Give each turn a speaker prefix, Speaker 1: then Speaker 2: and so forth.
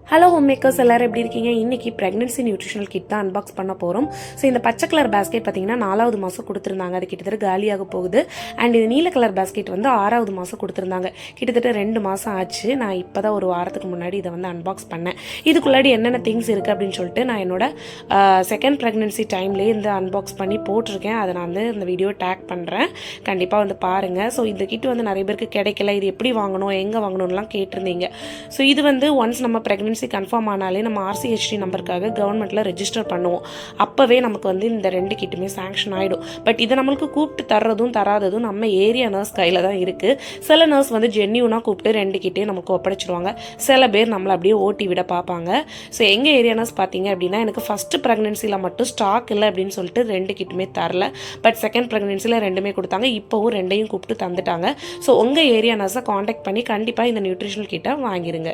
Speaker 1: Hello home makers எல்லாரும் எப்படி இருக்கீங்க? இன்னைக்கு பிரெக்னன்சி நியூட்ரிஷனல் கிட் தான் அன்பாக்ஸ் பண்ண போகிறோம். ஸோ இந்த பச்சை கலர் பேஸ்கெட் பார்த்தீங்கன்னா 4வது மாதம் கொடுத்துருந்தாங்க, அது கிட்டத்தட்ட காலியாக போகுது. அண்ட் இது நீல கலர் பேஸ்கெட் வந்து 6வது மாதம் கொடுத்துருந்தாங்க, கிட்டத்தட்ட 2 மாதம் ஆச்சு. நான் இப்போ தான் ஒரு வாரத்துக்கு முன்னாடி இதை வந்து அன்பாக்ஸ் பண்ணேன். இதுக்குள்ளாடி என்னென்ன திங்ஸ் இருக்குது அப்படின்னு சொல்லிட்டு நான் என்னோட செகண்ட் ப்ரெக்னன்சி டைம்லேயே இந்த அன்பாக்ஸ் பண்ணி போட்டிருக்கேன். அதை நான் வந்து இந்த வீடியோ டேக் பண்ணுறேன், கண்டிப்பாக வந்து பாருங்கள். ஸோ இந்த கிட் வந்து நிறைய பேருக்கு கிடைக்கல, இது எப்படி வாங்கணும் எங்கே வாங்கணும்லாம் கேட்டிருந்தீங்க. ஸோ இது வந்து ஒன்ஸ் நம்ம ப்ரெக்னன்சி கன்ஃபார்ம் ஆனாலே நம்ம RCHD நம்பருக்காக கவர்மெண்ட்டில் ரெஜிஸ்டர் பண்ணுவோம். அப்போவே நமக்கு வந்து இந்த 2 கிட்டுமே சாங்ஷன் ஆகிடும். பட் இதை நம்மளுக்கு கூப்பிட்டு தர்றதும் தராததும் நம்ம ஏரியா நர்ஸ் கையில் தான் இருக்குது. சில நர்ஸ் வந்து ஜென்யூனாக கூப்பிட்டு 2 கிட்டையும் நமக்கு ஒப்படைச்சிருவாங்க. சில பேர் நம்மளை அப்படியே ஓட்டி விட பார்ப்பாங்க. ஸோ எங்கள் ஏரியா நர்ஸ் பார்த்தீங்க அப்படின்னா எனக்கு ஃபஸ்ட்டு ப்ரெக்னன்சியில் மட்டும் ஸ்டாக் இல்லை அப்படின்னு சொல்லிட்டு 2 கிட்டுமே தரல. பட் செகண்ட் ப்ரெக்னன்சியில் 2மே கொடுத்தாங்க. இப்போவும் 2ஐயும் கூப்பிட்டு தந்துட்டாங்க. ஸோ உங்கள் ஏரியா நர்ஸை காண்டாக்ட் பண்ணி கண்டிப்பாக இந்த நியூட்ரிஷனல் கிட்டை வாங்கிடுங்க.